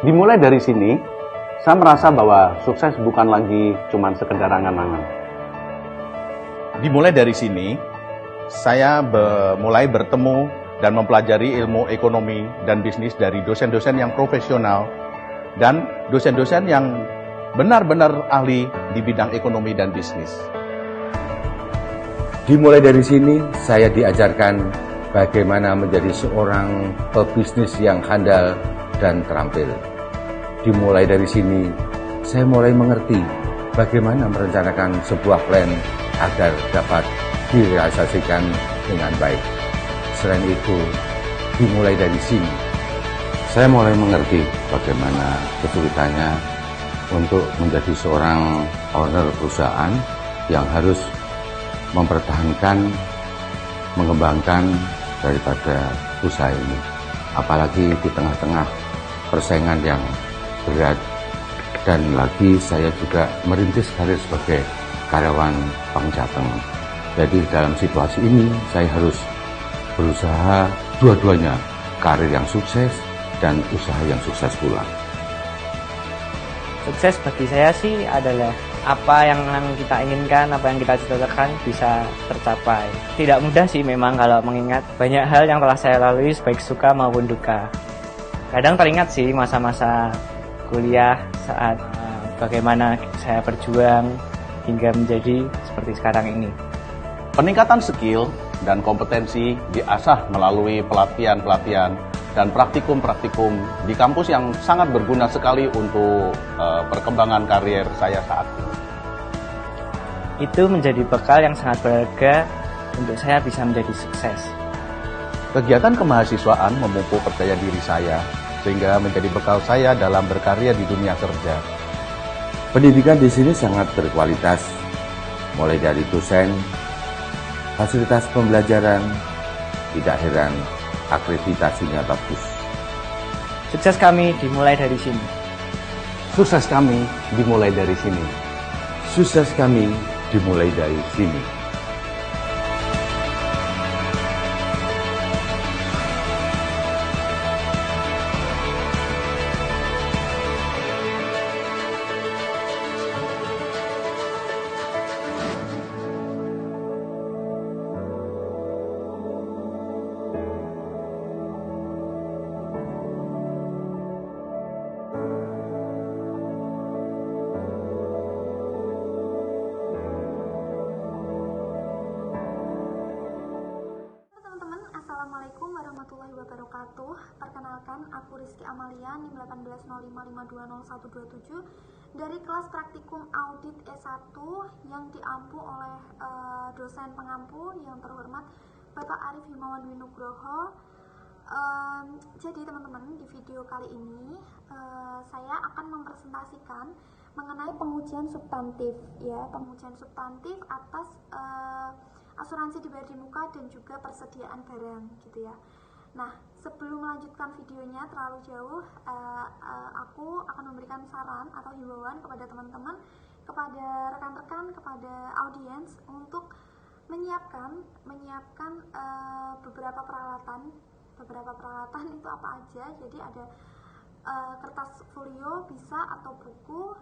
Dimulai dari sini, saya merasa bahwa sukses bukan lagi cuma sekedar angan-angan. Dimulai dari sini, saya mulai bertemu dan mempelajari ilmu ekonomi dan bisnis dari dosen-dosen yang profesional dan dosen-dosen yang benar-benar ahli di bidang ekonomi dan bisnis. Dimulai dari sini, saya diajarkan bagaimana menjadi seorang pebisnis yang handal dan terampil. Dimulai dari sini, saya mulai mengerti bagaimana merencanakan sebuah plan agar dapat direalisasikan dengan baik. Selain itu, dimulai dari sini, saya mulai mengerti bagaimana kesulitannya untuk menjadi seorang owner perusahaan yang harus mempertahankan, mengembangkan daripada usaha ini. Apalagi di tengah-tengah persaingan yang berat, dan lagi saya juga merintis karir sebagai karyawan Bank Jateng. Jadi dalam situasi ini saya harus berusaha dua-duanya, karir yang sukses dan usaha yang sukses pula. Sukses bagi saya sih adalah apa yang kita inginkan, apa yang kita cita-citakan bisa tercapai. Tidak mudah sih memang kalau mengingat banyak hal yang telah saya lalui baik suka maupun duka. Kadang teringat sih masa-masa kuliah saat bagaimana saya berjuang hingga menjadi seperti sekarang ini. Peningkatan skill dan kompetensi diasah melalui pelatihan-pelatihan dan praktikum-praktikum di kampus yang sangat berguna sekali untuk perkembangan karier saya saat ini. Itu menjadi bekal yang sangat berharga untuk saya bisa menjadi sukses. Kegiatan kemahasiswaan memupuk percaya diri saya, sehingga menjadi bekal saya dalam berkarya di dunia kerja. Pendidikan di sini sangat berkualitas, mulai dari dosen, fasilitas pembelajaran, tidak heran akreditasinya bagus. Sukses kami dimulai dari sini. Sukses kami dimulai dari sini. Sukses kami dimulai dari sini. Assalamualaikum warahmatullahi wabarakatuh. Perkenalkan, aku Rizky Amalia, NIM 1805520127 dari kelas praktikum audit S1 yang diampu oleh dosen pengampu yang terhormat Bapak Arif Himawan Winugroho. Jadi teman-teman, di video kali ini saya akan mempresentasikan mengenai pengujian substantif, ya, pengujian substantif atas asuransi dibayar di muka dan juga persediaan barang, gitu ya. Nah, sebelum melanjutkan videonya terlalu jauh, aku akan memberikan saran atau himbauan kepada teman-teman, kepada rekan-rekan, kepada audiens untuk menyiapkan beberapa peralatan. Beberapa peralatan itu apa aja? Jadi ada kertas folio bisa, atau buku,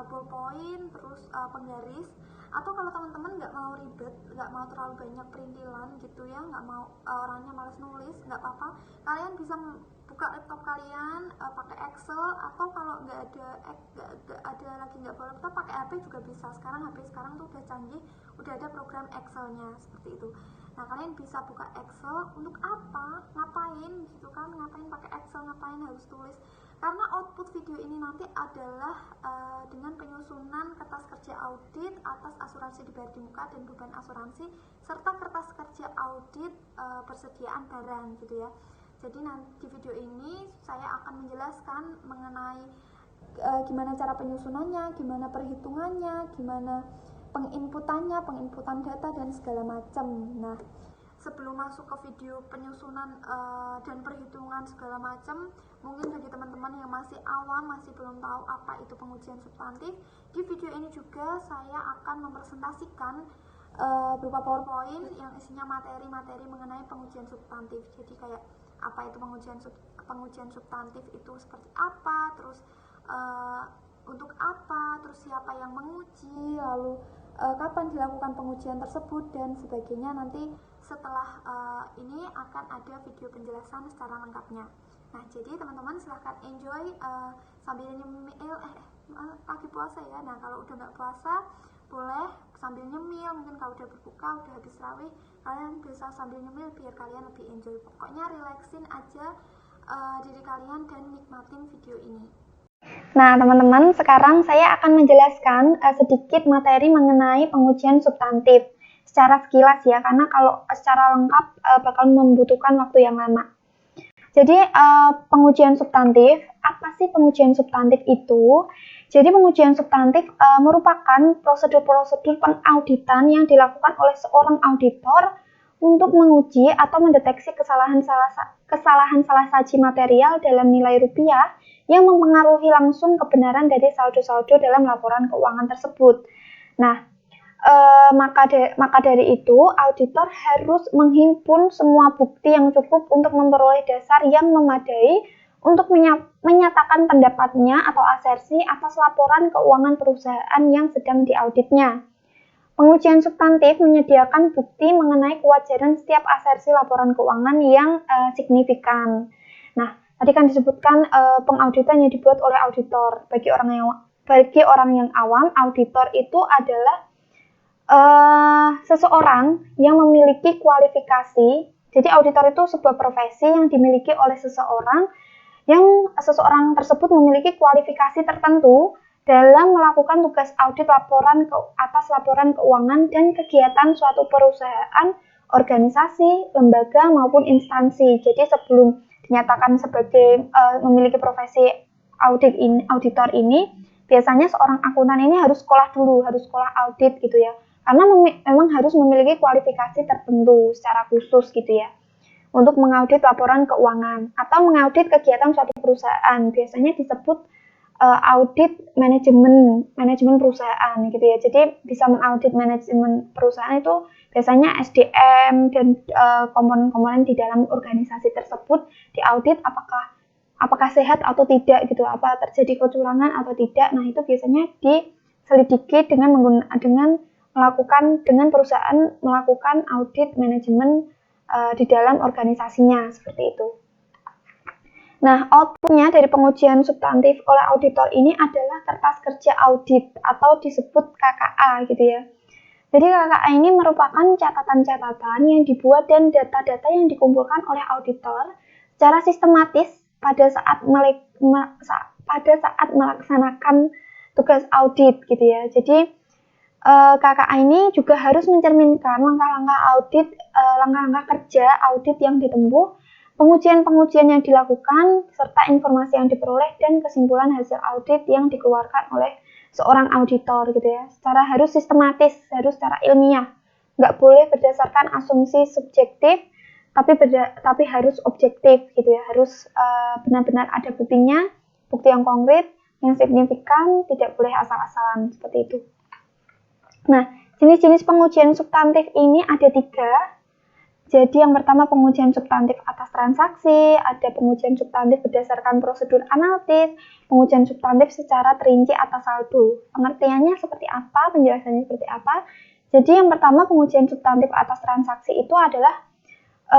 ballpoint, terus penggaris. Atau kalau teman-teman nggak mau ribet, nggak mau terlalu banyak perintilan gitu ya, nggak mau orangnya malas nulis, nggak apa-apa, kalian bisa buka laptop kalian, pakai Excel, atau kalau nggak ada lagi nggak bawa laptop, pakai HP juga bisa. Sekarang HP sekarang tuh udah canggih, udah ada program Excelnya seperti itu. Nah, kalian bisa buka Excel untuk apa, ngapain gitu kan, ngapain pakai Excel, ngapain harus tulis. Karena output video ini nanti adalah dengan penyusunan kertas kerja audit atas asuransi dibayar di muka dan beban asuransi, serta kertas kerja audit persediaan barang, gitu ya. Jadi nanti di video ini saya akan menjelaskan mengenai gimana cara penyusunannya, gimana perhitungannya, gimana penginputan data dan segala macam. Nah, sebelum masuk ke video penyusunan dan perhitungan segala macam, mungkin bagi teman-teman yang masih awam, masih belum tahu apa itu pengujian substantif, di video ini juga saya akan mempresentasikan berupa PowerPoint yang isinya materi-materi mengenai pengujian substantif. Jadi kayak apa itu pengujian substantif itu seperti apa, terus untuk apa, terus siapa yang menguji, lalu kapan dilakukan pengujian tersebut dan sebagainya. Nanti setelah ini akan ada video penjelasan secara lengkapnya. Nah, jadi teman-teman silahkan enjoy sambil nyemil, lagi puasa ya. Nah, kalau udah nggak puasa boleh sambil nyemil, mungkin kalau udah berbuka, udah habis rawih, kalian bisa sambil nyemil biar kalian lebih enjoy. Pokoknya relaxin aja diri kalian dan nikmatin video ini. Nah, teman-teman, sekarang saya akan menjelaskan sedikit materi mengenai pengujian substantif secara sekilas ya, karena kalau secara lengkap bakal membutuhkan waktu yang lama. Jadi, pengujian substantif, apa sih pengujian substantif itu? Jadi, pengujian substantif merupakan prosedur-prosedur pengauditan yang dilakukan oleh seorang auditor untuk menguji atau mendeteksi kesalahan salah saji material dalam nilai rupiah yang mempengaruhi langsung kebenaran dari saldo-saldo dalam laporan keuangan tersebut. Nah, maka dari itu, auditor harus menghimpun semua bukti yang cukup untuk memperoleh dasar yang memadai untuk menyatakan pendapatnya atau asersi atas laporan keuangan perusahaan yang sedang diauditnya. Pengujian substantif menyediakan bukti mengenai kewajaran setiap asersi laporan keuangan yang signifikan. Nah, tadi kan disebutkan pengauditan yang dibuat oleh auditor. Bagi orang yang awam, auditor itu adalah seseorang yang memiliki kualifikasi. Jadi auditor itu sebuah profesi yang dimiliki oleh seseorang tersebut memiliki kualifikasi tertentu dalam melakukan tugas audit atas laporan keuangan dan kegiatan suatu perusahaan, organisasi, lembaga maupun instansi. Jadi sebelum dinyatakan sebagai memiliki profesi auditor ini, biasanya seorang akuntan ini harus sekolah dulu, harus sekolah audit gitu ya. Karena memang harus memiliki kualifikasi tertentu secara khusus gitu ya, untuk mengaudit laporan keuangan atau mengaudit kegiatan suatu perusahaan. Biasanya disebut audit manajemen perusahaan gitu ya. Jadi bisa mengaudit manajemen perusahaan itu biasanya SDM dan komponen-komponen di dalam organisasi tersebut diaudit apakah sehat atau tidak gitu, apa terjadi kecurangan atau tidak. Nah, itu biasanya diselidiki dengan perusahaan melakukan audit manajemen di dalam organisasinya seperti itu. Nah, outputnya dari pengujian substantif oleh auditor ini adalah kertas kerja audit atau disebut KKA gitu ya. Jadi KKA ini merupakan catatan-catatan yang dibuat dan data-data yang dikumpulkan oleh auditor secara sistematis pada saat melaksanakan tugas audit gitu ya. Jadi KKA ini juga harus mencerminkan langkah-langkah kerja audit yang ditempuh, pengujian-pengujian yang dilakukan, serta informasi yang diperoleh dan kesimpulan hasil audit yang dikeluarkan oleh seorang auditor gitu ya. Harus sistematis, harus secara ilmiah. Nggak boleh berdasarkan asumsi subjektif, tapi harus objektif gitu ya. Harus benar-benar ada buktinya, bukti yang konkret, yang signifikan, tidak boleh asal-asalan seperti itu. Nah, jenis-jenis pengujian substantif ini ada 3. Jadi yang pertama pengujian substantif atas transaksi, ada pengujian substantif berdasarkan prosedur analitis, pengujian substantif secara terinci atas saldo. Pengertiannya seperti apa, penjelasannya seperti apa. Jadi yang pertama pengujian substantif atas transaksi itu adalah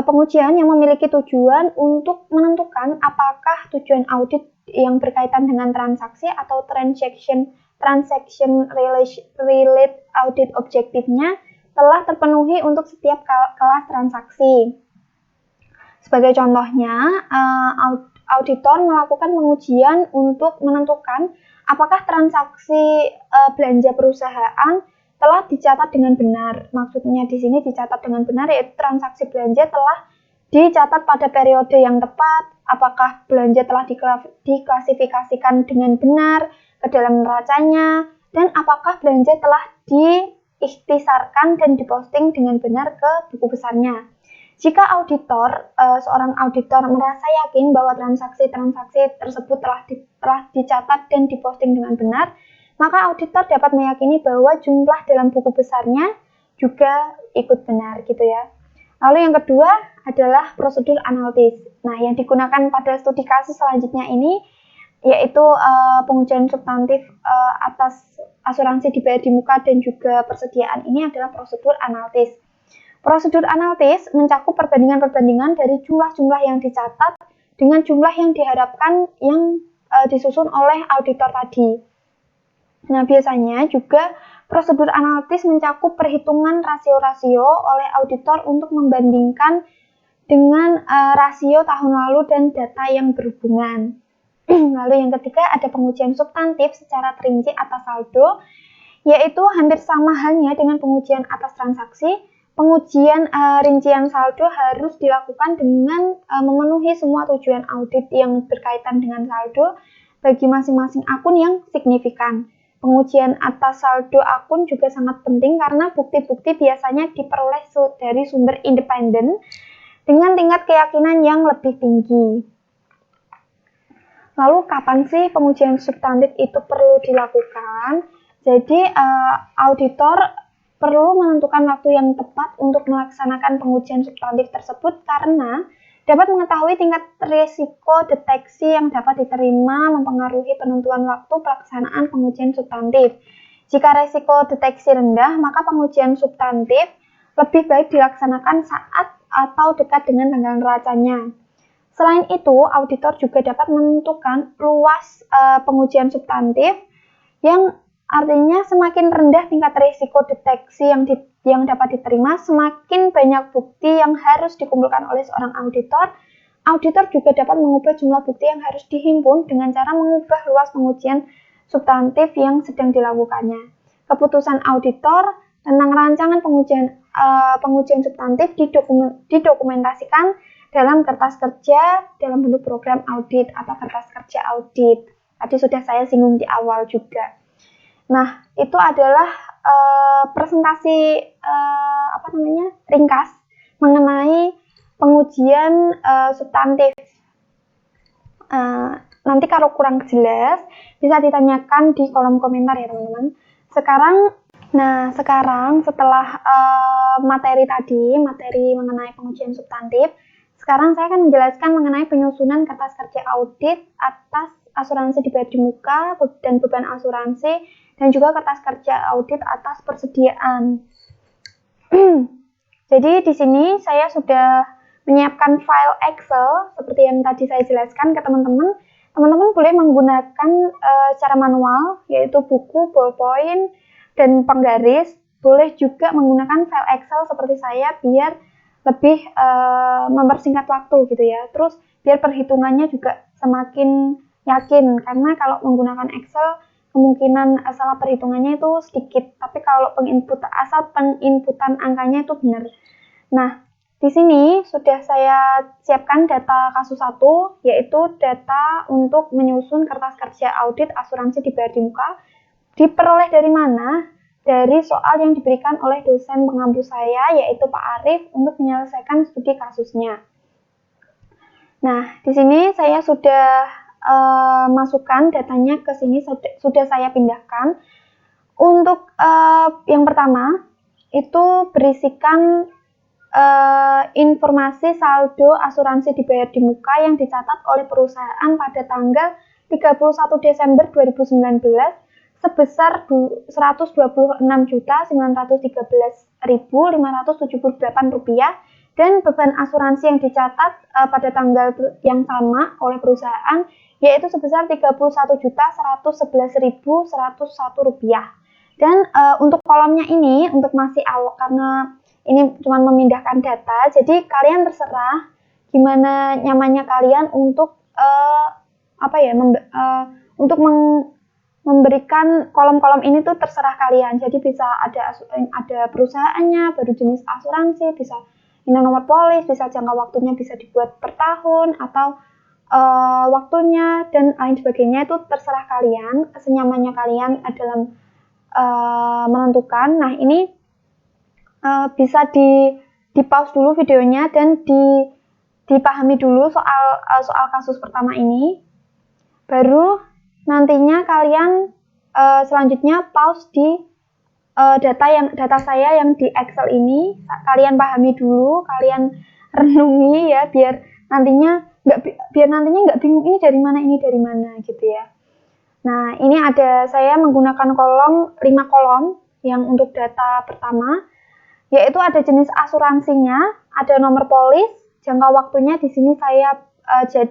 pengujian yang memiliki tujuan untuk menentukan apakah tujuan audit yang berkaitan dengan transaksi atau transaction related audit objektifnya telah terpenuhi untuk setiap kelas transaksi. Sebagai contohnya, auditor melakukan pengujian untuk menentukan apakah transaksi belanja perusahaan telah dicatat dengan benar. Maksudnya di sini dicatat dengan benar yaitu transaksi belanja telah dicatat pada periode yang tepat, apakah belanja telah diklasifikasikan dengan benar ke dalam neracanya, dan apakah belanja telah diikhtisarkan dan diposting dengan benar ke buku besarnya. Jika seorang auditor merasa yakin bahwa transaksi-transaksi tersebut telah dicatat dan diposting dengan benar, maka auditor dapat meyakini bahwa jumlah dalam buku besarnya juga ikut benar gitu ya. Lalu yang kedua adalah prosedur analitis. Nah, yang digunakan pada studi kasus selanjutnya ini yaitu pengujian substantif atas asuransi dibayar di muka dan juga persediaan ini adalah prosedur analitis. Prosedur analitis mencakup perbandingan-perbandingan dari jumlah-jumlah yang dicatat dengan jumlah yang diharapkan yang disusun oleh auditor tadi. Nah, biasanya juga prosedur analitis mencakup perhitungan rasio-rasio oleh auditor untuk membandingkan dengan rasio tahun lalu dan data yang berhubungan. Lalu yang ketiga ada pengujian substantif secara terinci atas saldo, yaitu hampir sama halnya dengan pengujian atas transaksi. Pengujian rincian saldo harus dilakukan dengan memenuhi semua tujuan audit yang berkaitan dengan saldo bagi masing-masing akun yang signifikan. Pengujian atas saldo akun juga sangat penting karena bukti-bukti biasanya diperoleh dari sumber independen dengan tingkat keyakinan yang lebih tinggi. Lalu kapan sih pengujian substantif itu perlu dilakukan? Jadi auditor perlu menentukan waktu yang tepat untuk melaksanakan pengujian substantif tersebut karena dapat mengetahui tingkat risiko deteksi yang dapat diterima mempengaruhi penentuan waktu pelaksanaan pengujian substantif. Jika risiko deteksi rendah, maka pengujian substantif lebih baik dilaksanakan saat atau dekat dengan tanggal neracanya. Selain itu, auditor juga dapat menentukan luas pengujian substantif yang artinya semakin rendah tingkat risiko deteksi yang dapat diterima, semakin banyak bukti yang harus dikumpulkan oleh seorang auditor. Auditor juga dapat mengubah jumlah bukti yang harus dihimpun dengan cara mengubah luas pengujian substantif yang sedang dilakukannya. Keputusan auditor tentang rancangan pengujian substantif didokumentasikan dalam kertas kerja dalam bentuk program audit atau kertas kerja audit. Tadi sudah saya singgung di awal juga. Nah, itu adalah presentasi ringkas mengenai pengujian substantif. Nanti kalau kurang jelas bisa ditanyakan di kolom komentar ya teman-teman. Sekarang setelah materi mengenai pengujian substantif, sekarang saya akan menjelaskan mengenai penyusunan kertas kerja audit atas asuransi dibayar di muka dan beban asuransi dan juga kertas kerja audit atas persediaan. Jadi di sini saya sudah menyiapkan file Excel seperti yang tadi saya jelaskan ke teman-teman. Teman-teman boleh menggunakan secara manual, yaitu buku, ballpoint, dan penggaris. Boleh juga menggunakan file Excel seperti saya biar lebih mempersingkat waktu gitu ya. Terus biar perhitungannya juga semakin yakin, karena kalau menggunakan Excel kemungkinan salah perhitungannya itu sedikit, tapi kalau penginputan angkanya itu benar. Nah, di sini sudah saya siapkan data kasus 1, yaitu data untuk menyusun kertas kerja audit asuransi dibayar di muka. Diperoleh dari mana? Dari soal yang diberikan oleh dosen pengampu saya, yaitu Pak Arif, untuk menyelesaikan studi kasusnya. Nah, di sini saya sudah masukkan datanya ke sini, sudah saya pindahkan. Untuk yang pertama itu berisikan informasi saldo asuransi dibayar di muka yang dicatat oleh perusahaan pada tanggal 31 Desember 2019 sebesar Rp126.913.578 dan beban asuransi yang dicatat pada tanggal yang sama oleh perusahaan yaitu sebesar Rp31.111.101. Dan untuk kolomnya ini, untuk masih awal, karena ini cuma memindahkan data, jadi kalian terserah gimana nyamannya kalian untuk memberikan kolom-kolom ini tuh terserah kalian. Jadi bisa ada perusahaannya, baru jenis asuransi, bisa ini nomor polis, bisa jangka waktunya bisa dibuat per tahun atau waktunya dan lain sebagainya. Itu terserah kalian, senyamannya kalian dalam menentukan. Nah, ini bisa di pause dulu videonya dan dipahami dulu soal kasus pertama ini. Baru nantinya kalian selanjutnya pause di data saya yang di Excel ini kalian pahami dulu, kalian renungi ya, biar nantinya nggak bingung ini dari mana gitu ya. Nah, ini saya menggunakan 5 kolom yang untuk data pertama, yaitu ada jenis asuransinya, ada nomor polis, jangka waktunya di sini saya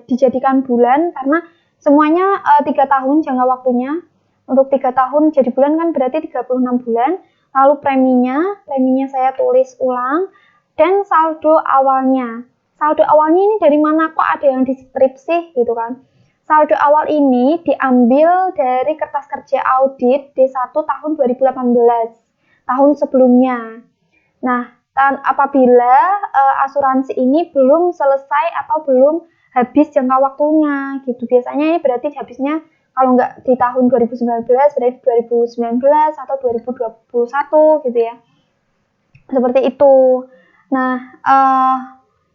dijadikan bulan karena semuanya 3 tahun jangka waktunya. Untuk 3 tahun jadi bulan kan berarti 36 bulan. Lalu preminya saya tulis ulang, dan saldo awalnya. Saldo awalnya ini dari mana, kok ada yang di strip sih gitu kan. Saldo awal ini diambil dari kertas kerja audit D1 tahun 2018, tahun sebelumnya. Nah, apabila asuransi ini belum selesai atau belum habis jangka waktunya gitu. Biasanya ini berarti habisnya kalau nggak di tahun 2019 berarti 2019 atau 2021 gitu ya. Seperti itu. Nah,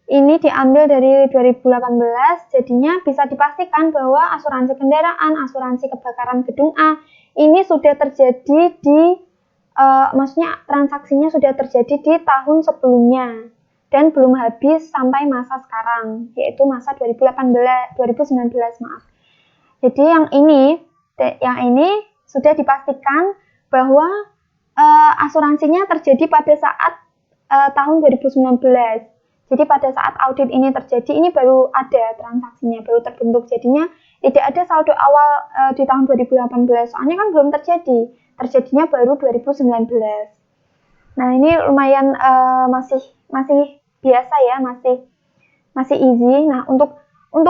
ini diambil dari 2018, jadinya bisa dipastikan bahwa asuransi kendaraan, asuransi kebakaran gedung A ini sudah terjadi maksudnya transaksinya sudah terjadi di tahun sebelumnya dan belum habis sampai masa sekarang, yaitu masa 2019 maaf. Jadi yang ini sudah dipastikan bahwa asuransinya terjadi pada saat tahun 2019. Jadi pada saat audit ini terjadi, ini baru ada transaksinya, baru terbentuk. Jadinya tidak ada saldo awal di tahun 2018, soalnya kan belum terjadi. Terjadinya baru 2019. Nah, ini lumayan masih biasa ya, masih easy. Nah, untuk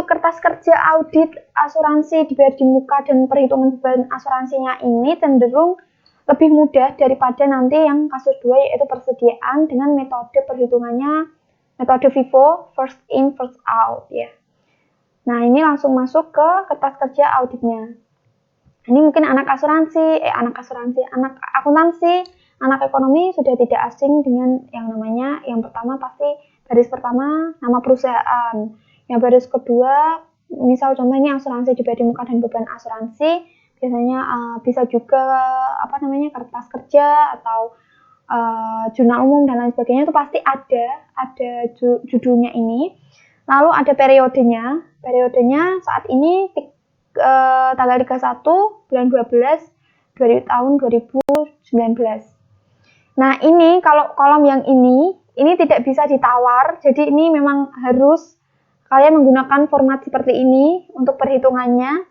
kertas kerja audit asuransi dibayar di muka dan perhitungan beban asuransinya ini cenderung lebih mudah daripada nanti yang kasus 2, yaitu persediaan dengan metode perhitungannya metode FIFO, first in first out ya. Nah, ini langsung masuk ke kertas kerja auditnya. Ini mungkin anak akuntansi, anak ekonomi sudah tidak asing dengan yang namanya, yang pertama pasti baris pertama nama perusahaan. Yang baris kedua, misal contohnya asuransi dibayar di muka dan beban asuransi, biasanya bisa juga kertas kerja atau jurnal umum dan lain sebagainya, itu pasti ada judulnya ini. Lalu ada periodenya saat ini tanggal 31 bulan 12 dari tahun 2019. Nah, ini kalau kolom yang ini tidak bisa ditawar, jadi ini memang harus kalian menggunakan format seperti ini untuk perhitungannya,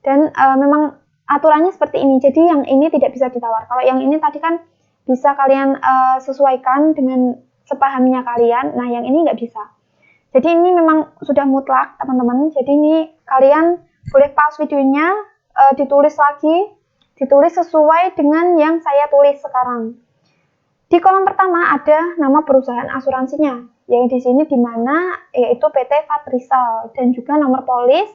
dan memang aturannya seperti ini, jadi yang ini tidak bisa ditawar. Kalau yang ini tadi kan bisa kalian sesuaikan dengan sepahamnya kalian, nah yang ini nggak bisa. Jadi ini memang sudah mutlak teman-teman, jadi ini kalian boleh pause videonya, ditulis sesuai dengan yang saya tulis sekarang. Di kolom pertama ada nama perusahaan asuransinya, yang di sini dimana yaitu PT Fatrisal, dan juga nomor polis,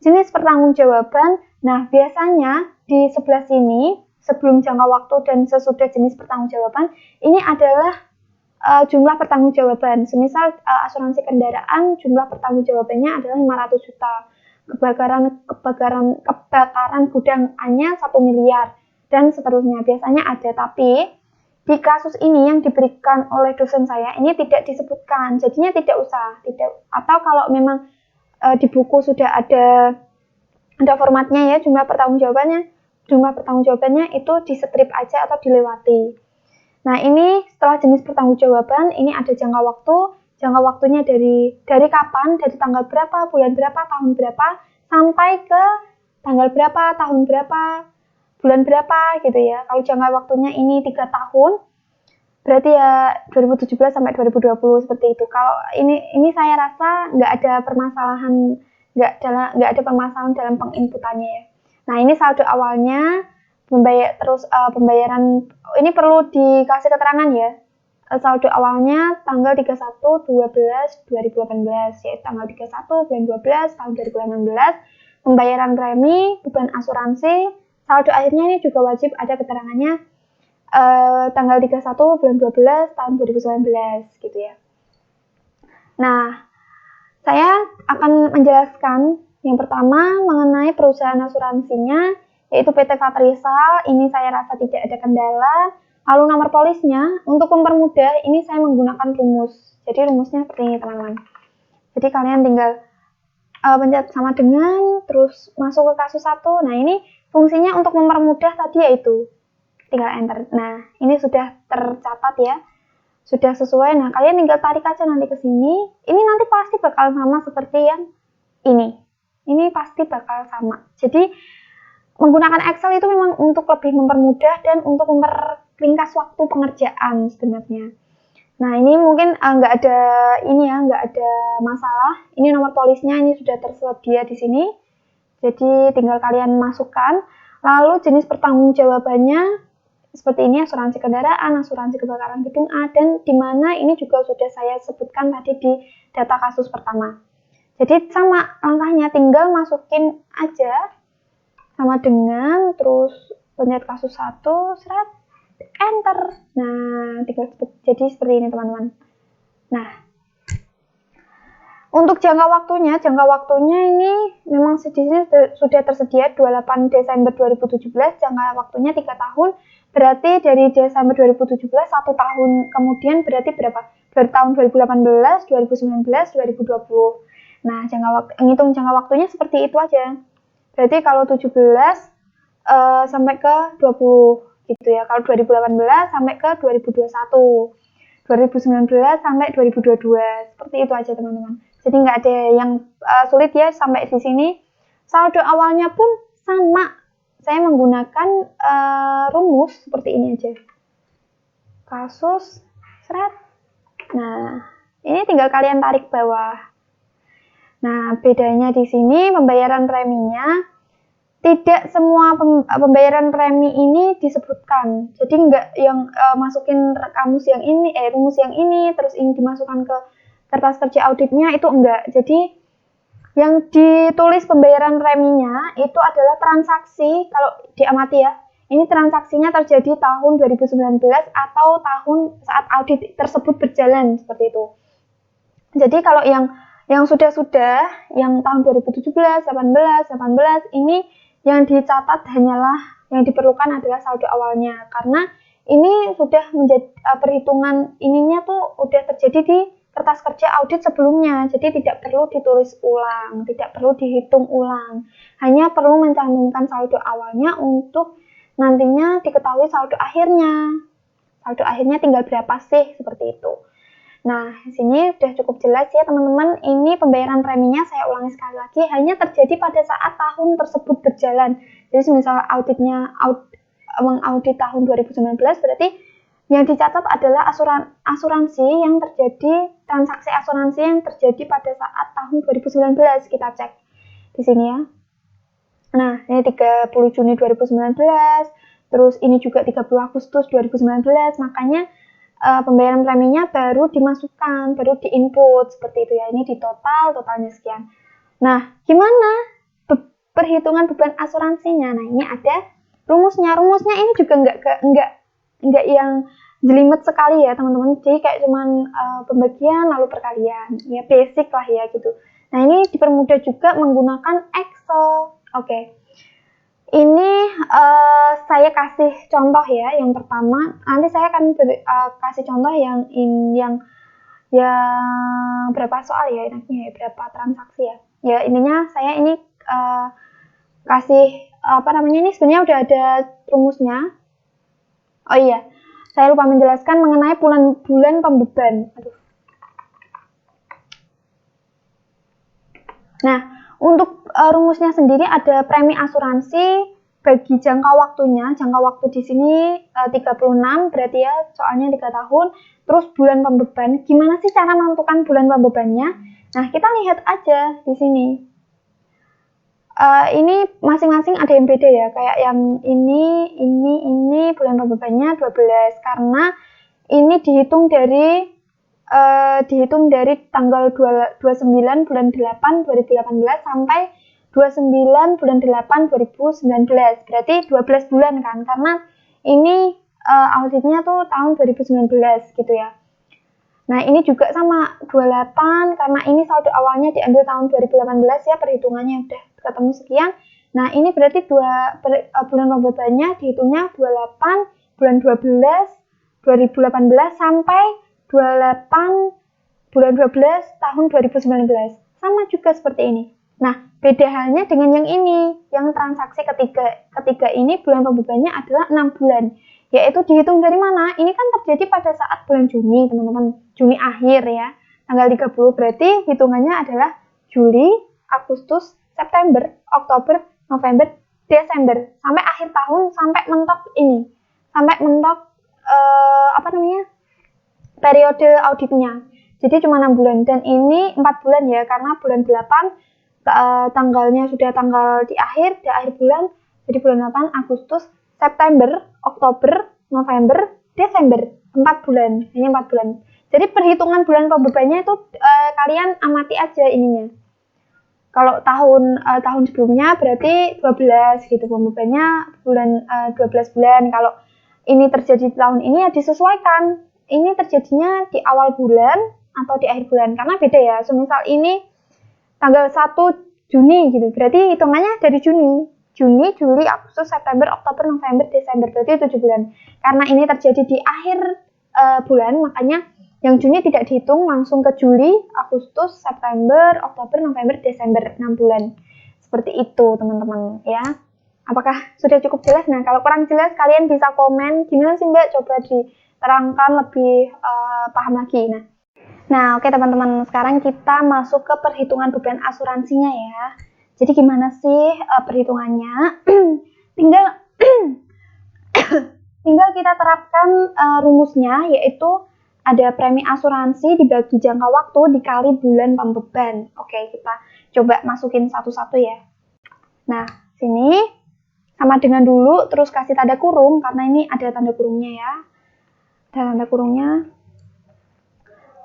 jenis pertanggungjawaban. Nah, biasanya di sebelah sini sebelum jangka waktu dan sesudah jenis pertanggungjawaban ini adalah jumlah pertanggungjawaban. Semisal asuransi kendaraan, jumlah pertanggungjawabannya adalah 500 juta. Kebakaran gudang A-nya 1 miliar dan seterusnya. Biasanya ada, tapi di kasus ini yang diberikan oleh dosen saya ini tidak disebutkan, jadinya tidak usah. Atau kalau memang di buku sudah ada formatnya ya, jumlah pertanggungjawabannya itu di strip aja atau dilewati. Nah, ini setelah jenis pertanggungjawaban, ini ada jangka waktunya dari kapan, dari tanggal berapa, bulan berapa, tahun berapa, sampai ke tanggal berapa, tahun berapa, bulan berapa gitu ya. Kalau jangka waktunya ini 3 tahun, berarti ya 2017 sampai 2020 seperti itu. Kalau ini saya rasa nggak ada permasalahan dalam penginputannya ya. Nah, ini saldo awalnya, pembayaran ini perlu dikasih keterangan ya. Saldo awalnya tanggal 31/12/2018, yaitu tanggal 31 bulan 12 tahun 2018. Pembayaran premi, beban asuransi, saldo akhirnya ini juga wajib ada keterangannya tanggal 31 bulan 12 tahun 2019 gitu ya. Nah, saya akan menjelaskan yang pertama mengenai perusahaan asuransinya, yaitu PT Fatrisal. Ini saya rasa tidak ada kendala. Lalu nomor polisnya, untuk mempermudah, ini saya menggunakan rumus. Jadi rumusnya seperti ini teman-teman. Jadi kalian tinggal pencet sama dengan, terus masuk ke kasus 1. Nah ini fungsinya untuk mempermudah tadi yaitu tinggal enter. Nah ini sudah tercatat ya, sudah sesuai. Nah kalian tinggal tarik aja nanti ke sini. Ini nanti pasti bakal sama seperti yang ini. Ini pasti bakal sama. Jadi menggunakan Excel itu memang untuk lebih mempermudah dan untuk memperringkas waktu pengerjaan sebenarnya. Nah ini mungkin nggak ada ini ya, nggak ada masalah. Ini nomor polisnya ini sudah tersedia di sini. Jadi tinggal kalian masukkan. Lalu jenis pertanggungjawabannya seperti ini, asuransi kendaraan, asuransi kebakaran gedung A, dan di mana ini juga sudah saya sebutkan tadi di data kasus pertama. Jadi sama langkahnya, tinggal masukin aja sama dengan, terus pencet kasus 1, seret, enter. Nah, jadi seperti ini teman-teman. Nah, untuk jangka waktunya ini memang di sini sudah tersedia 28 Desember 2017, jangka waktunya 3 tahun. Berarti dari Desember 2017 1 tahun kemudian berarti berapa? Dari tahun 2018, 2019, 2020. Nah, ngitung jangka waktunya seperti itu aja. Berarti kalau 17 sampai ke 20 gitu ya. Kalau 2018 sampai ke 2021. 2019 sampai 2022. Seperti itu aja teman-teman. Jadi nggak ada yang sulit ya sampai di sini. Saldo awalnya pun sama. Saya menggunakan rumus seperti ini aja. Kasus, seret. Nah, ini tinggal kalian tarik bawah. Nah, bedanya di sini pembayaran preminya, tidak semua pembayaran premi ini disebutkan. Jadi nggak yang masukin rumus yang ini, terus ini dimasukkan ke kertas kerja auditnya, itu enggak. Jadi yang ditulis pembayaran preminya itu adalah transaksi, kalau diamati ya, ini transaksinya terjadi tahun 2019 atau tahun saat audit tersebut berjalan, seperti itu. Jadi kalau yang sudah-sudah, yang tahun 2017, 18, ini yang dicatat hanyalah, yang diperlukan adalah saldo awalnya. Karena ini sudah menjadi perhitungan ininya tuh udah terjadi di kertas kerja audit sebelumnya. Jadi tidak perlu ditulis ulang, tidak perlu dihitung ulang. Hanya perlu mencantumkan saldo awalnya untuk nantinya diketahui saldo akhirnya. Saldo akhirnya tinggal berapa sih, seperti itu. Nah, di sini sudah cukup jelas ya teman-teman. Ini pembayaran preminya, saya ulangi sekali lagi, hanya terjadi pada saat tahun tersebut berjalan. Jadi misalnya mengaudit tahun 2019, berarti yang dicatat adalah asuransi yang terjadi, transaksi asuransi yang terjadi pada saat tahun 2019. Kita cek di sini ya. Nah, ini 30 Juni 2019, terus ini juga 30 Agustus 2019, makanya pembayaran preminya baru dimasukkan, baru diinput seperti itu ya. Ini di totalnya sekian. Nah, gimana perhitungan beban asuransinya? Nah, ini ada rumusnya. Rumusnya ini juga enggak yang jelimet sekali ya, teman-teman. Jadi kayak cuman pembagian lalu perkalian. Ya basic lah ya gitu. Nah, ini dipermudah juga menggunakan Excel. Oke. Ini saya kasih contoh ya. Yang pertama, nanti saya akan kasih contoh yang berapa soal ya enaknya ya, berapa transaksi ya. Ya intinya saya ini kasih ini sebenarnya udah ada rumusnya. Oh iya, saya lupa menjelaskan mengenai bulan pembeban. Nah, untuk rumusnya sendiri ada premi asuransi bagi jangka waktunya. Jangka waktu di sini 36 berarti ya, soalnya 3 tahun. Terus bulan pembeban, gimana sih cara menentukan bulan pembebannya? Nah, kita lihat aja di sini. Ini masing-masing ada yang beda ya, kayak yang ini bulan pembebannya 12 karena ini dihitung dari tanggal 29 bulan 8 2018 sampai 29 bulan 8 2019. Berarti 12 bulan kan, karena ini auditnya tuh tahun 2019 gitu ya. Nah, ini juga sama 28 karena ini saldo awalnya diambil tahun 2018 ya, perhitungannya udah ketemu sekian. Nah, ini berarti bulan pembebannya dihitungnya 28 bulan 12 2018 sampai 28 bulan 12 tahun 2019. Sama juga seperti ini. Nah, beda halnya dengan yang ini, yang transaksi ketiga ini bulan pembebannya adalah 6 bulan. Yaitu dihitung dari mana? Ini kan terjadi pada saat bulan Juni, teman-teman. Juni akhir ya. Tanggal 30 berarti hitungannya adalah Juli, Agustus, September, Oktober, November, Desember. Sampai akhir tahun, sampai mentok ini. Sampai mentok periode auditnya. Jadi cuma 6 bulan. Dan ini 4 bulan ya, karena bulan 8 tanggalnya sudah tanggal di akhir bulan. Jadi bulan 8, Agustus, September, Oktober, November, Desember. 4 bulan. Hanya 4 bulan. Jadi perhitungan bulan pembebannya itu kalian amati aja ininya. Kalau tahun sebelumnya berarti 12 gitu, pembebannya bulan 12 bulan. Kalau ini terjadi di tahun ini ya disesuaikan. Ini terjadinya di awal bulan atau di akhir bulan, karena beda ya. Semisal ini tanggal 1 Juni gitu, berarti hitungannya dari Juni, Juli, Agustus, September, Oktober, November, Desember, berarti 7 bulan. Karena ini terjadi di akhir bulan, makanya yang Juni tidak dihitung, langsung ke Juli, Agustus, September, Oktober, November, Desember, 6 bulan. Seperti itu teman-teman ya. Apakah sudah cukup jelas? Nah, kalau kurang jelas kalian bisa komen, gimana sih Mbak, coba diterangkan lebih paham lagi. Nah, oke teman-teman, sekarang kita masuk ke perhitungan beban asuransinya ya. Jadi gimana sih perhitungannya? tinggal kita terapkan rumusnya, yaitu ada premi asuransi dibagi jangka waktu dikali bulan pembeban. Oke, kita coba masukin satu-satu ya. Nah, sini sama dengan dulu, terus kasih tanda kurung, karena ini ada tanda kurungnya ya. Ada tanda kurungnya.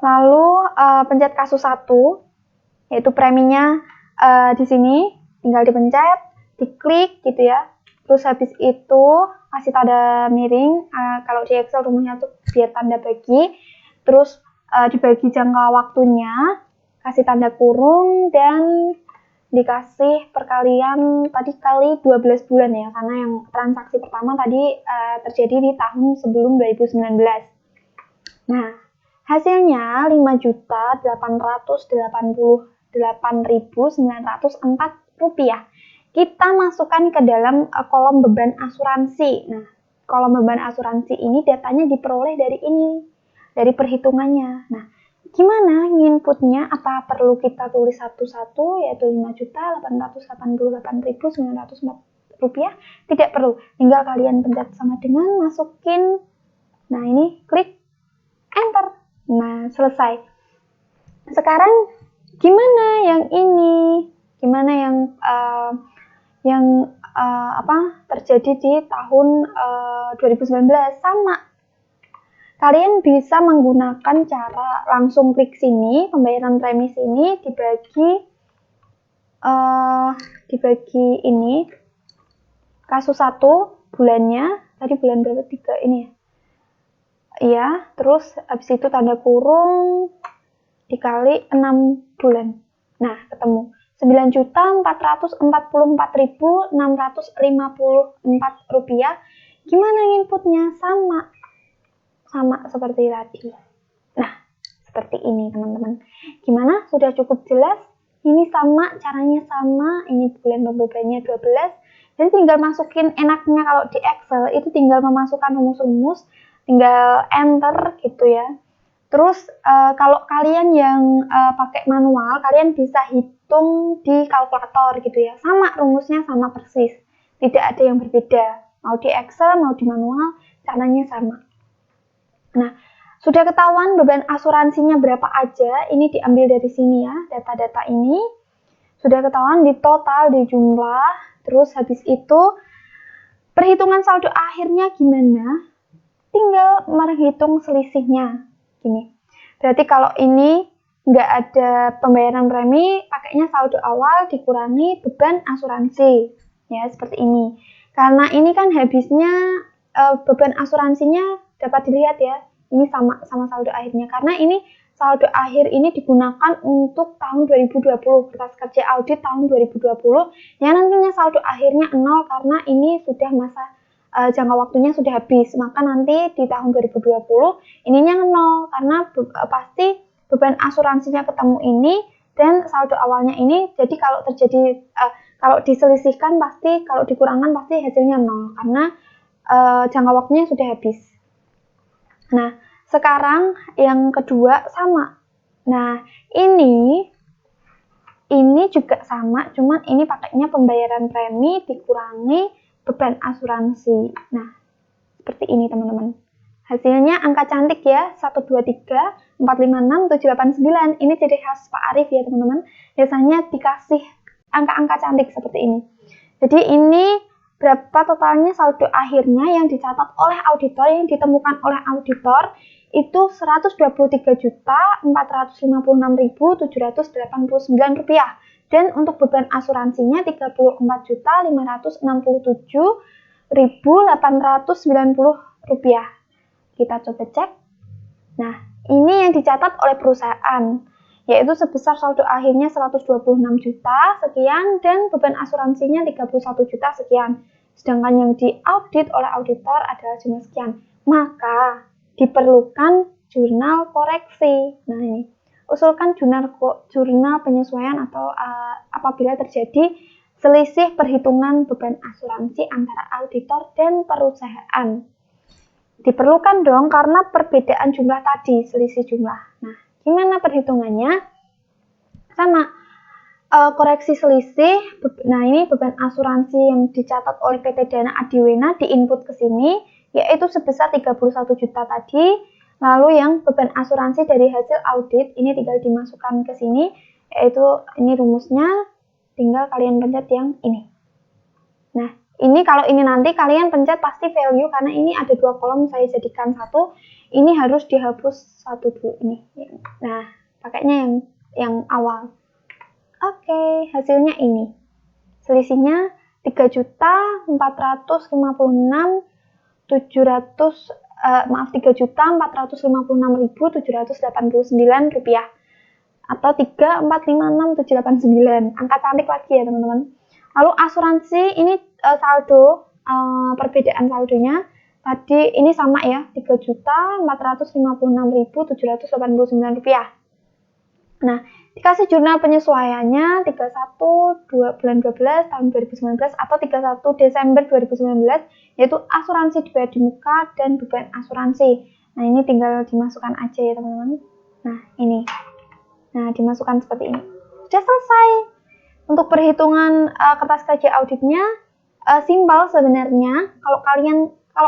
Lalu pencet kasus 1, yaitu preminya di sini, tinggal dipencet, diklik gitu ya. Terus habis itu kasih tanda miring, kalau di Excel rumusnya tuh biar tanda bagi. Terus dibagi jangka waktunya, kasih tanda kurung, dan dikasih perkalian tadi kali 12 bulan ya, karena yang transaksi pertama tadi terjadi di tahun sebelum 2019. Nah, hasilnya 5.888.904 rupiah. Kita masukkan ke dalam kolom beban asuransi. Nah, kolom beban asuransi ini datanya diperoleh dari ini, dari perhitungannya. Nah, gimana inputnya? Apa perlu kita tulis satu-satu, yaitu 5.888.904 rupiah? Tidak perlu, tinggal kalian pencet sama dengan masukin. Nah, ini klik enter. Nah, selesai. Sekarang gimana yang ini? Gimana yang terjadi di tahun 2019? Sama. Kalian bisa menggunakan cara langsung klik sini, pembayaran premi sini dibagi ini, kasus 1 bulannya, tadi bulan berapa? 3 ini ya. Iya, terus habis itu tanda kurung dikali 6 bulan. Nah, ketemu 9.444.654 rupiah. Gimana inputnya? Sama seperti tadi. Nah, seperti ini teman-teman. Gimana? Sudah cukup jelas? Ini sama, caranya sama. Ini bulan pembebannya 12. Jadi tinggal masukin, enaknya kalau di Excel itu tinggal memasukkan rumus-rumus, tinggal enter gitu ya. Terus kalau kalian yang pakai manual, kalian bisa hitung di kalkulator gitu ya. Sama rumusnya, sama persis. Tidak ada yang berbeda. Mau di Excel, mau di manual, caranya sama. Nah, sudah ketahuan beban asuransinya berapa aja, ini diambil dari sini ya, data-data ini. Sudah ketahuan di total, di jumlah, terus habis itu perhitungan saldo akhirnya gimana? Tinggal menghitung selisihnya. Gini, berarti kalau ini nggak ada pembayaran premi, pakainya saldo awal dikurangi beban asuransi. Ya, seperti ini. Karena ini kan habisnya beban asuransinya dapat dilihat ya, ini sama saldo akhirnya, karena ini saldo akhir ini digunakan untuk tahun 2020, kertas kerja audit tahun 2020, yang nantinya saldo akhirnya 0 karena ini sudah masa jangka waktunya sudah habis, maka nanti di tahun 2020 ininya nol karena pasti beban asuransinya ketemu ini dan saldo awalnya ini. Jadi kalau terjadi kalau diselisihkan pasti, kalau dikurangkan pasti hasilnya nol karena jangka waktunya sudah habis. Nah, sekarang yang kedua sama. Nah, ini juga sama, cuman ini pakainya pembayaran premi dikurangi beban asuransi. Nah, seperti ini teman-teman. Hasilnya angka cantik ya, 1, 2, 3, 4, 5, 6, 7, 8, 9. Ini ciri khas Pak Arif ya teman-teman. Biasanya dikasih angka-angka cantik seperti ini. Jadi ini berapa totalnya saldo akhirnya yang dicatat oleh auditor, yang ditemukan oleh auditor itu Rp123.456.789 dan untuk beban asuransinya Rp34.567.890. Kita coba cek. Nah, ini yang dicatat oleh perusahaan, yaitu sebesar saldo akhirnya 126 juta sekian dan beban asuransinya 31 juta sekian. Sedangkan yang diaudit oleh auditor adalah jumlah sekian. Maka diperlukan jurnal koreksi. Nah, ini usulkan jurnal penyesuaian atau apabila terjadi selisih perhitungan beban asuransi antara auditor dan perusahaan. Diperlukan dong karena perbedaan jumlah tadi, selisih jumlah. Nah, gimana perhitungannya? Sama, koreksi selisih. Nah, ini beban asuransi yang dicatat oleh PT Dana Adiwena diinput ke sini, yaitu sebesar 31 juta tadi. Lalu yang beban asuransi dari hasil audit ini tinggal dimasukkan ke sini, yaitu ini rumusnya, tinggal kalian pencet yang ini. Nah, ini kalau ini nanti kalian pencet pasti value karena ini ada 2 kolom, saya jadikan 1. Ini harus dihapus 1 dulu ini. Nah, pakainya yang awal. Oke, hasilnya ini. Selisihnya 3.456.789 rupiah atau 3456789. Angka cantik lagi ya teman-teman. Lalu asuransi ini saldo, perbedaan saldonya tadi ini sama ya, 3.456.789 rupiah. Nah, dikasih jurnal penyesuaiannya 31 bulan 12 tahun 2019 atau 31 Desember 2019, yaitu asuransi dibayar di muka dan beban asuransi. Nah, ini tinggal dimasukkan aja ya teman-teman. Nah, ini. Nah, dimasukkan seperti ini. Sudah selesai. Untuk perhitungan kertas kerja auditnya simpel sebenarnya. Kalau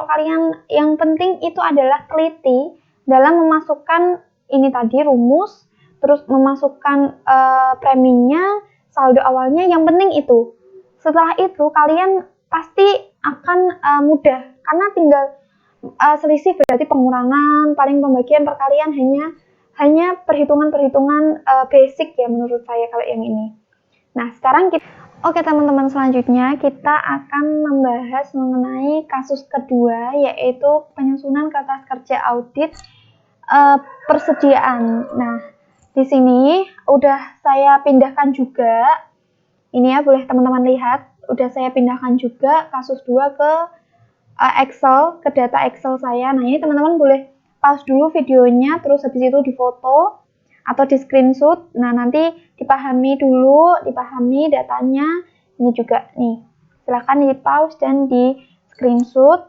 kalian yang penting itu adalah teliti dalam memasukkan ini tadi rumus, terus memasukkan preminya, saldo awalnya, yang penting itu. Setelah itu kalian pasti akan mudah karena tinggal selisih berarti pengurangan, paling pembagian, perkalian, hanya perhitungan-perhitungan basic ya menurut saya kalau yang ini. Nah, sekarang oke teman-teman, selanjutnya kita akan membahas mengenai kasus kedua, yaitu penyusunan kertas kerja audit persediaan. Nah, di sini udah saya pindahkan juga. Ini ya, boleh teman-teman lihat. Udah saya pindahkan juga kasus 2 ke Excel, ke data Excel saya. Nah, ini teman-teman boleh pause dulu videonya, terus habis itu difoto atau di screenshot. Nah, nanti dipahami dulu, dipahami datanya. Ini juga nih. Silahkan di pause dan di screenshot.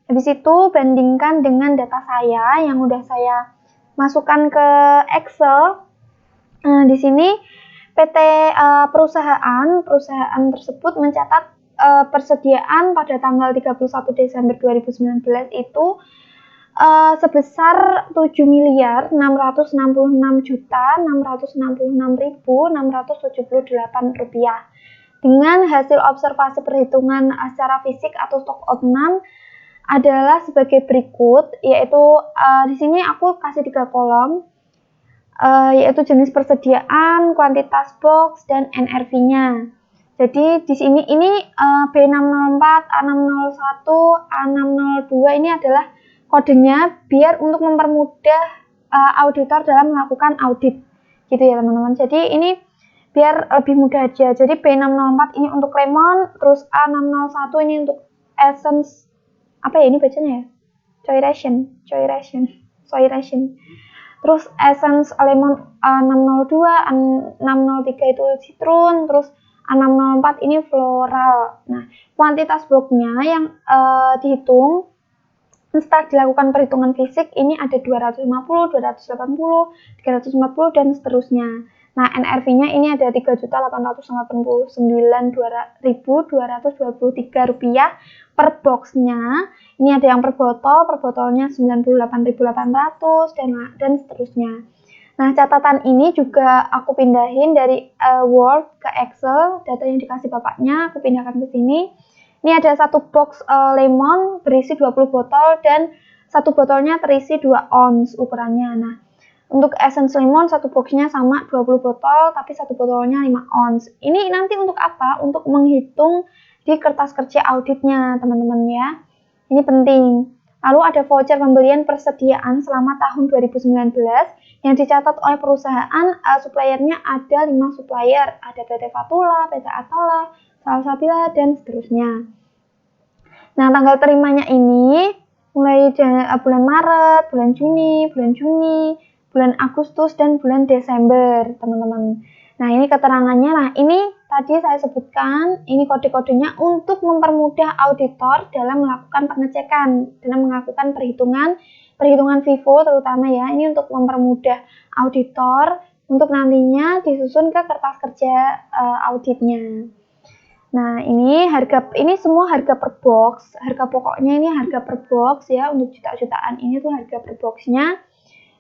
Habis itu bandingkan dengan data saya yang udah saya masukkan ke Excel. Nah, di sini PT perusahaan tersebut mencatat persediaan pada tanggal 31 Desember 2019 itu sebesar 7.666.666.678 rupiah. Dengan hasil observasi perhitungan secara fisik atau stock of none adalah sebagai berikut, yaitu di sini aku kasih 3 kolom, yaitu jenis persediaan, kuantitas box, dan NRV-nya. Jadi di sini ini B604, A601, A602 ini adalah kodenya biar untuk mempermudah auditor dalam melakukan audit gitu ya teman-teman. Jadi ini biar lebih mudah aja. Jadi B604 ini untuk lemon, terus A601 ini untuk essence apa ya ini bacanya ya? Soy ration. Terus Essence Lemon A602, A603 itu citron, terus A604 ini floral. Nah, kuantitas boxnya yang dihitung setelah dilakukan perhitungan fisik ini ada 250, 280, 340 dan seterusnya. Nah, NRV-nya ini ada 3.889.223 rupiah per boxnya. Ini ada yang per botolnya 98.800 dan seterusnya. Nah, catatan ini juga aku pindahin dari Word ke Excel, data yang dikasih bapaknya aku pindahkan ke sini. Ini ada satu box lemon berisi 20 botol dan satu botolnya terisi 2 ounce ukurannya. Nah, untuk essence lemon satu boxnya sama 20 botol tapi satu botolnya 5 ounce. Ini nanti untuk apa? Untuk menghitung di kertas kerja auditnya, teman-teman ya. Ini penting. Lalu ada voucher pembelian persediaan selama tahun 2019 yang dicatat oleh perusahaan suppliernya ada 5 supplier. Ada PT Fatula, PT Atala, Salsabila, dan seterusnya. Nah, tanggal terimanya ini mulai bulan Maret, bulan Juni, bulan Agustus, dan bulan Desember, teman-teman. Nah, ini keterangannya. Nah, ini tadi saya sebutkan, ini kode-kodenya untuk mempermudah auditor dalam melakukan pengecekan, dalam melakukan perhitungan FIFO terutama ya. Ini untuk mempermudah auditor untuk nantinya disusun ke kertas kerja auditnya. Nah, ini semua harga per box. Harga pokoknya ini harga per box ya, untuk juta-jutaan ini tuh harga per boxnya.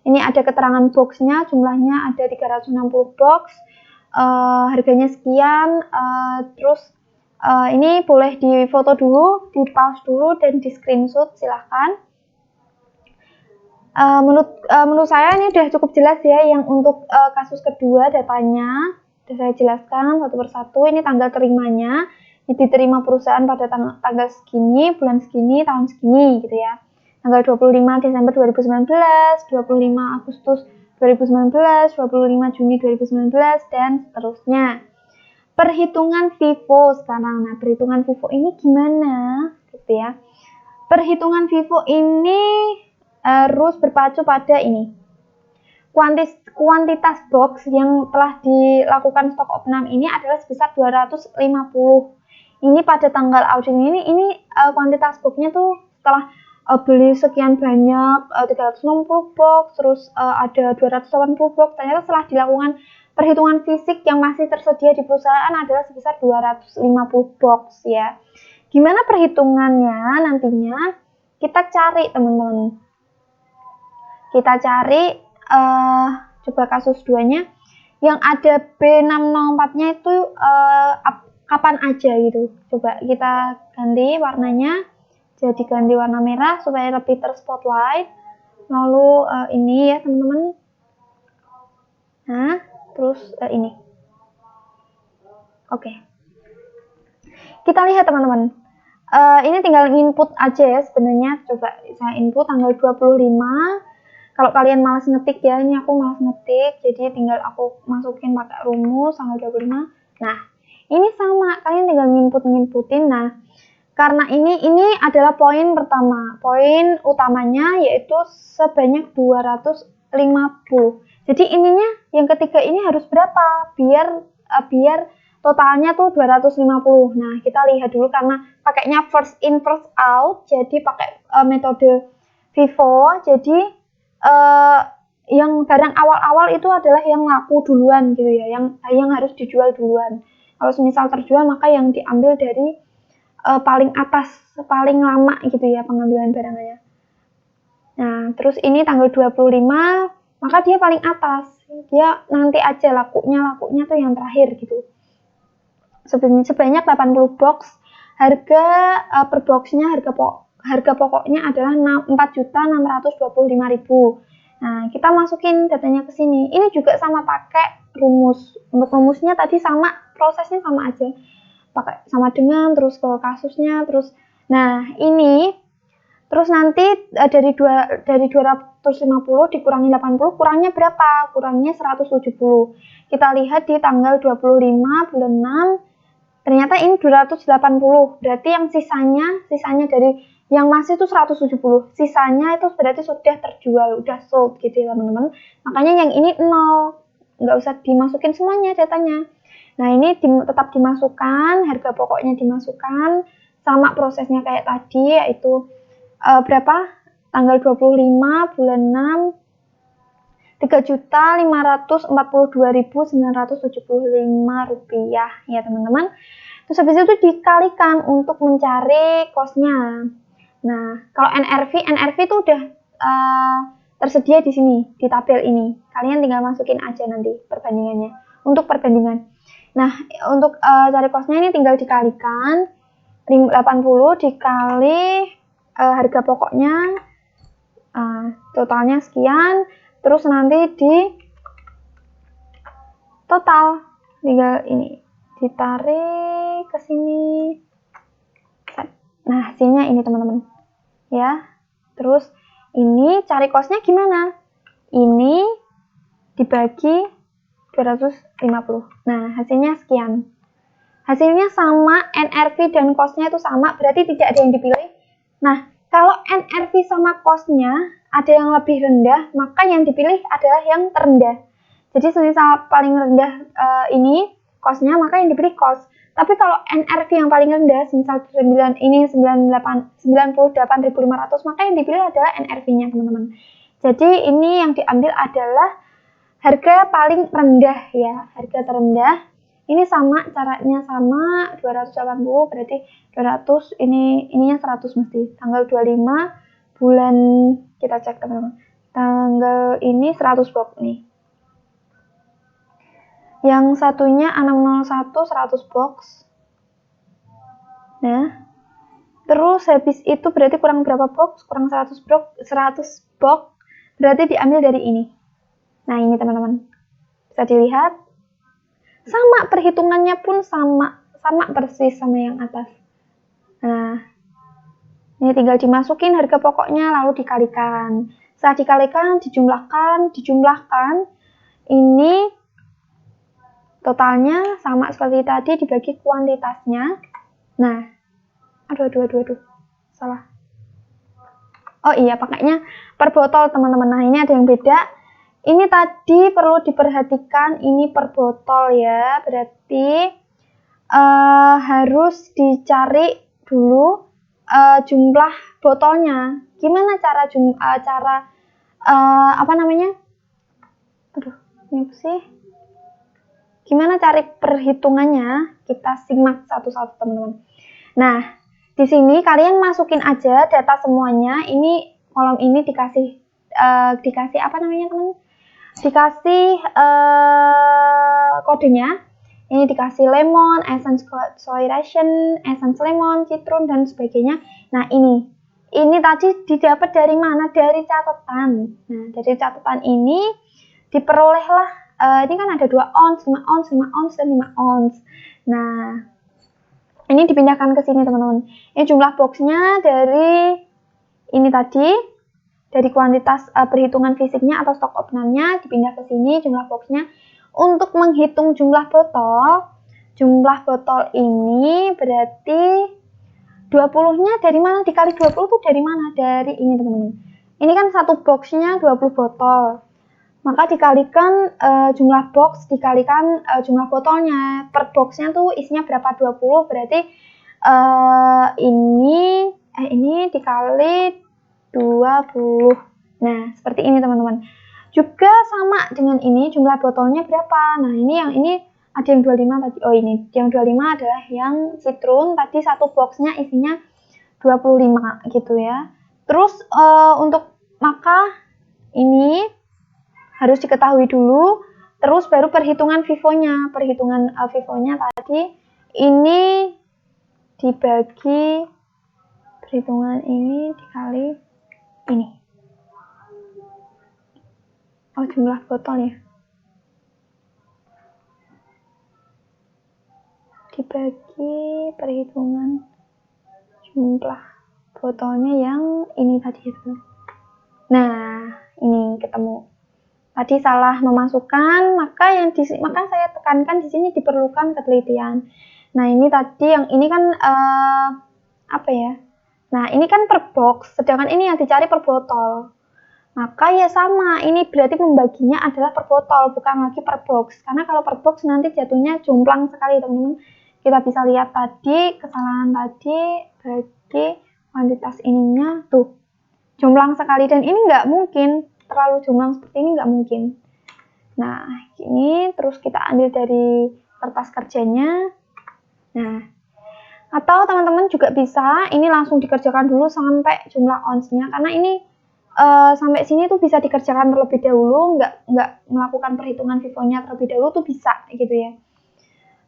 Ini ada keterangan boxnya, jumlahnya ada 360 box. Harganya sekian, terus ini boleh difoto dulu, di-pause dulu dan di screenshot silahkan. Menurut saya ini udah cukup jelas ya, yang untuk kasus kedua datanya sudah saya jelaskan satu persatu. Ini tanggal terimanya, ini diterima perusahaan pada tanggal segini, bulan segini, tahun segini gitu ya. Tanggal 25 Desember 2019, 25 Agustus 2019, 25 Juni 2019, dan seterusnya. Perhitungan FIFO sekarang. Nah, perhitungan FIFO ini gimana? Gitu ya. Perhitungan FIFO ini harus berpacu pada ini. Kuantitas box yang telah dilakukan stock opening ini adalah sebesar 250. Ini pada tanggal audit ini kuantitas boxnya tuh setelah beli sekian banyak 360 box, terus ada 280 box. Ternyata setelah dilakukan perhitungan fisik yang masih tersedia di perusahaan adalah sebesar 250 box ya. Gimana perhitungannya nantinya? Kita cari teman-teman. Kita cari coba kasus 2-nya yang ada B604-nya itu kapan aja gitu. Coba kita ganti warnanya. Jadi ganti warna merah supaya lebih terspotlight. Lalu ini ya teman-teman. Nah, terus ini. Oke. Kita lihat teman-teman. Ini tinggal input aja ya sebenarnya. Coba saya input tanggal 25. Kalau kalian malas ngetik ya, ini aku malas ngetik. Jadi tinggal aku masukin pakai rumus tanggal 25. Nah, ini sama. Kalian tinggal nginputin. Nah, karena ini adalah poin pertama. Poin utamanya yaitu sebanyak 250. Jadi ininya yang ketiga ini harus berapa? Biar totalnya tuh 250. Nah, kita lihat dulu karena pakainya first in first out. Jadi pakai metode FIFO. Jadi yang barang awal-awal itu adalah yang laku duluan gitu ya. Yang harus dijual duluan. Kalau misal terjual maka yang diambil dari paling atas, paling lama gitu ya pengambilan barangnya. Nah, terus ini tanggal 25, maka dia paling atas. Dia nanti aja lakunya tuh yang terakhir gitu. Sebanyak 80 box. Harga per boxnya, harga pokoknya adalah 4.625.000. Nah, kita masukin datanya ke sini. Ini juga sama pakai rumus. Untuk rumusnya tadi sama, prosesnya sama aja. Pakai sama dengan terus ke kasusnya terus. Nah, ini terus nanti dari 250 dikurangi 80 kurangnya berapa? Kurangnya 170. Kita lihat di tanggal 25 bulan 6 ternyata ini 280. Berarti yang sisanya dari yang masih itu 170, sisanya itu berarti sudah terjual, udah sold gitu ya teman-teman. Makanya yang ini 0, nggak usah dimasukin semuanya datanya. Nah ini tetap dimasukkan, harga pokoknya dimasukkan, sama prosesnya kayak tadi, yaitu berapa? Tanggal 25 bulan 6, 3.542.975 rupiah ya teman-teman. Terus habis itu dikalikan untuk mencari cost-nya. Nah, kalau NRV itu udah tersedia di sini, di tabel ini. Kalian tinggal masukin aja nanti perbandingannya. Untuk perbandingan. Nah, untuk cari cost-nya ini tinggal dikalikan 80 dikali harga pokoknya, totalnya sekian. Terus nanti di total, tinggal ini ditarik ke sini. Nah, hasilnya ini teman-teman. Ya. Terus ini cari cost-nya gimana? Ini dibagi 250. Nah, hasilnya sekian. Hasilnya sama, NRV dan cost-nya itu sama, berarti tidak ada yang dipilih. Nah, kalau NRV sama cost-nya ada yang lebih rendah, maka yang dipilih adalah yang terendah. Jadi semisal paling rendah ini cost-nya, maka yang dipilih cost. Tapi kalau NRV yang paling rendah, semisal 98.500, maka yang dipilih adalah NRV-nya teman-teman. Jadi ini yang diambil adalah harga paling rendah ya, harga terendah. Ini sama, caranya sama, 280 berarti 200, ininya 100 mesti. Tanggal 25 bulan, kita cek teman-teman. Tanggal ini 100 box nih. Yang satunya 601 100 box. Nah, terus habis itu berarti kurang berapa box? Kurang 100 box berarti diambil dari ini. Nah, ini teman-teman. Bisa dilihat. Sama, perhitungannya pun sama persis sama yang atas. Nah, ini tinggal dimasukin harga pokoknya lalu dikalikan. Setelah dikalikan, dijumlahkan. Ini totalnya sama seperti tadi dibagi kuantitasnya. Nah, aduh. Salah. Oh iya, pakainya per botol teman-teman. Nah, ini ada yang beda. Ini tadi perlu diperhatikan, ini per botol ya, berarti harus dicari dulu jumlah botolnya. Gimana cara apa namanya? Aduh, ini apa sih? Gimana cari perhitungannya? Kita simak satu-satu teman-teman. Nah, di sini kalian masukin aja data semuanya. Ini kolom ini dikasih apa namanya teman? Dikasih kodenya. Ini dikasih lemon, essence soy ration, essence lemon, citron dan sebagainya. Nah, ini tadi didapat dari mana? Dari catatan. Nah, dari catatan ini diperolehlah ini kan ada 2 ounce, 5 ounce, 5 ounce dan 5 ounce. Nah, ini dipindahkan ke sini teman-teman. Ini jumlah boxnya dari ini tadi. Dari kuantitas perhitungan fisiknya atau stok opnamnya dipindah ke sini jumlah boxnya. Untuk menghitung jumlah botol ini berarti 20-nya dari mana? Dikali 20 itu dari mana? Dari ini teman-teman. Ini kan satu boxnya 20 botol. Maka dikalikan jumlah box dikalikan jumlah botolnya. Per boxnya tuh isinya berapa? 20 berarti ini dikali 20. Nah, seperti ini teman-teman. Juga sama dengan ini jumlah botolnya berapa. Nah, ini ada yang 25 tadi. Oh, ini. Yang 25 adalah yang citron. Tadi satu boxnya isinya 25 gitu ya. Terus untuk maka ini harus diketahui dulu. Terus baru perhitungan FIFO-nya. Perhitungan FIFO-nya tadi ini dibagi perhitungan ini dikali ini. Oh, jumlah botol ya. Dibagi perhitungan jumlah botolnya yang ini tadi itu. Nah, ini ketemu. Tadi salah memasukkan, maka saya tekankan di sini diperlukan ketelitian. Nah, ini tadi yang ini kan apa ya? Nah, ini kan per box, sedangkan ini yang dicari per botol. Maka ya sama, ini berarti membaginya adalah per botol, bukan lagi per box. Karena kalau per box nanti jatuhnya jomplang sekali, teman-teman. Kita bisa lihat tadi, kesalahan tadi, bagi kuantitas ininya, tuh. Jomplang sekali, dan ini nggak mungkin, terlalu jomplang seperti ini nggak mungkin. Nah, ini terus kita ambil dari kertas kerjanya. Nah, atau teman-teman juga bisa ini langsung dikerjakan dulu sampai jumlah ons-nya, karena ini sampai sini tuh bisa dikerjakan terlebih dahulu, nggak melakukan perhitungan FIFO-nya terlebih dahulu tuh bisa gitu ya.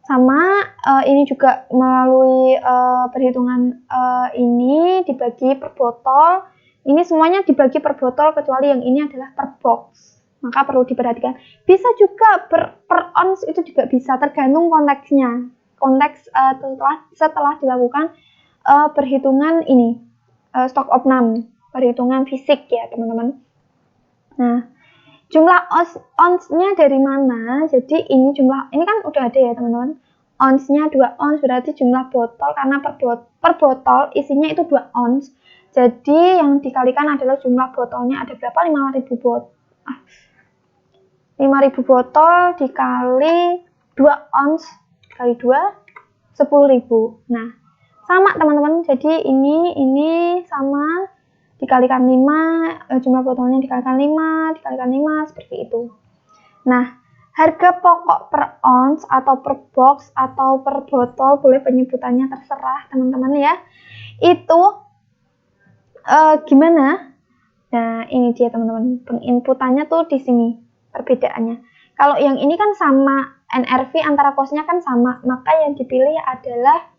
Sama ini juga melalui perhitungan ini dibagi per botol. Ini semuanya dibagi per botol kecuali yang ini adalah per box. Maka perlu diperhatikan. Bisa juga per ons itu juga bisa, tergantung konteksnya. Konteks setelah dilakukan perhitungan ini stock opnam, perhitungan fisik ya teman-teman. Nah, jumlah ons-nya dari mana? Jadi ini kan udah ada ya teman-teman. Ons-nya 2 ons berarti jumlah botol, karena per botol isinya itu 2 ons. Jadi yang dikalikan adalah jumlah botolnya ada berapa? 5.000 botol. 5.000 botol dikali 2 ons kali 2, 10.000. Nah, sama teman-teman, jadi ini sama, dikalikan 5, jumlah botolnya dikalikan 5, seperti itu. Nah, harga pokok per ons atau per box atau per botol, boleh penyebutannya terserah teman-teman ya, itu gimana? Nah, ini dia teman-teman, penginputannya tuh di sini perbedaannya. Kalau yang ini kan sama, NRV antara kosnya kan sama, maka yang dipilih adalah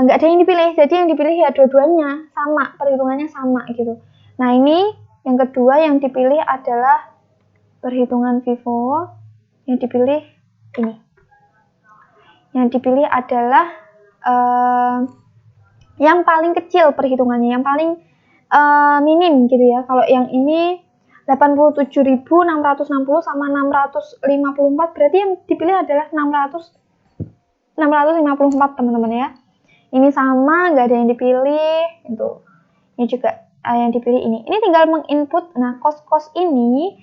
nggak ada yang dipilih, jadi yang dipilih ya dua-duanya sama, perhitungannya sama gitu. Nah, ini yang kedua yang dipilih adalah perhitungan FIFO, yang dipilih ini. Yang dipilih adalah yang paling kecil perhitungannya, yang paling minim gitu ya. Kalau yang ini 87.660 sama 654, berarti yang dipilih adalah 654 teman-teman ya. Ini sama, nggak ada yang dipilih itu. Ini juga yang dipilih ini. Ini tinggal menginput. Nah, kos-kos ini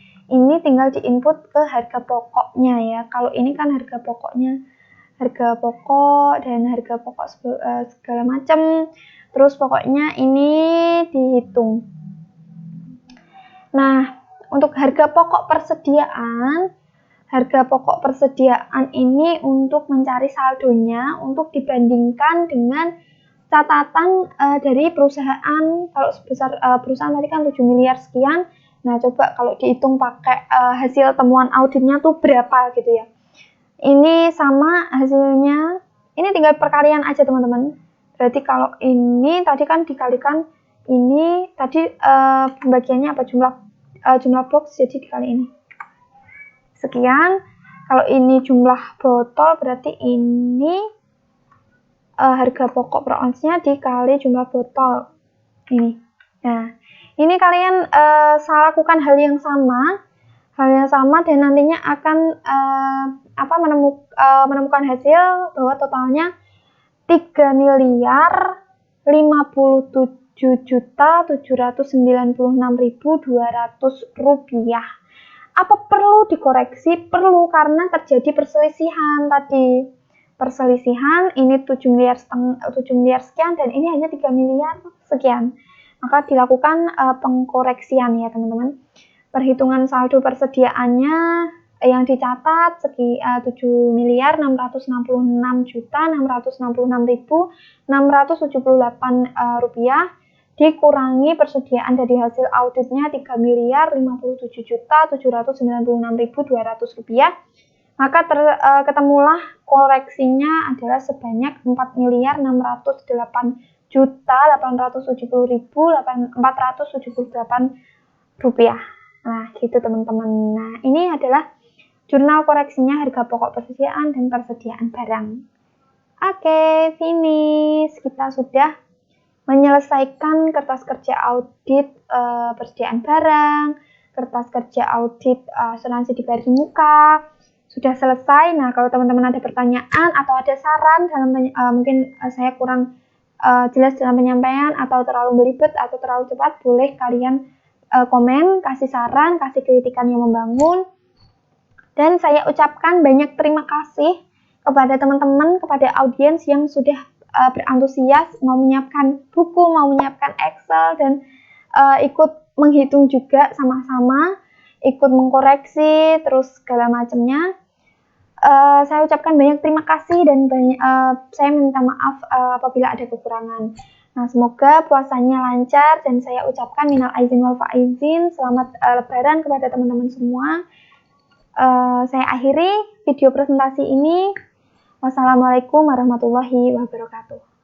tinggal diinput ke harga pokoknya ya. Kalau ini kan harga pokoknya, harga pokok dan harga pokok segala macam. Terus pokoknya ini dihitung. Nah, untuk harga pokok persediaan ini untuk mencari saldonya, untuk dibandingkan dengan catatan dari perusahaan. Kalau sebesar perusahaan tadi kan 7 miliar sekian. Nah, coba kalau dihitung pakai hasil temuan auditnya tuh berapa gitu ya. Ini sama hasilnya, ini tinggal perkalian aja teman-teman. Berarti kalau ini tadi kan dikalikan ini tadi pembagiannya apa, jumlah box, jadi dikali ini sekian. Kalau ini jumlah botol berarti ini harga pokok per onsnya dikali jumlah botol ini. Nah, ini kalian lakukan hal yang sama dan nantinya akan menemukan hasil bahwa totalnya 3.057.796.200 rupiah. Apa perlu dikoreksi? Perlu, karena terjadi perselisihan tadi. Perselisihan ini 7 miliar sekian dan ini hanya 3 miliar sekian. Maka dilakukan pengkoreksian ya teman-teman. Perhitungan saldo persediaannya yang dicatat 7.666.666.678 rupiah dikurangi persediaan dari hasil auditnya 3.057.796.200 rupiah, maka ketemulah koreksinya adalah sebanyak 4.808.478 rupiah. Nah, gitu teman-teman. Nah, ini adalah jurnal koreksinya harga pokok persediaan dan persediaan barang. Oke, finish. Kita sudah menyelesaikan kertas kerja audit persediaan barang, kertas kerja audit asuransi dibayar di muka. Sudah selesai. Nah, kalau teman-teman ada pertanyaan atau ada saran dalam mungkin saya kurang jelas dalam penyampaian atau terlalu belibet atau terlalu cepat, boleh kalian komen, kasih saran, kasih kritikan yang membangun. Dan saya ucapkan banyak terima kasih kepada teman-teman, kepada audiens yang sudah berantusias mau menyiapkan buku, mau menyiapkan Excel, dan ikut menghitung juga sama-sama, ikut mengkoreksi, terus segala macamnya. Saya ucapkan banyak terima kasih dan saya minta maaf apabila ada kekurangan. Nah, semoga puasanya lancar dan saya ucapkan minal aizin wal faizin, selamat lebaran kepada teman-teman semua. Saya akhiri video presentasi ini. Wassalamualaikum warahmatullahi wabarakatuh.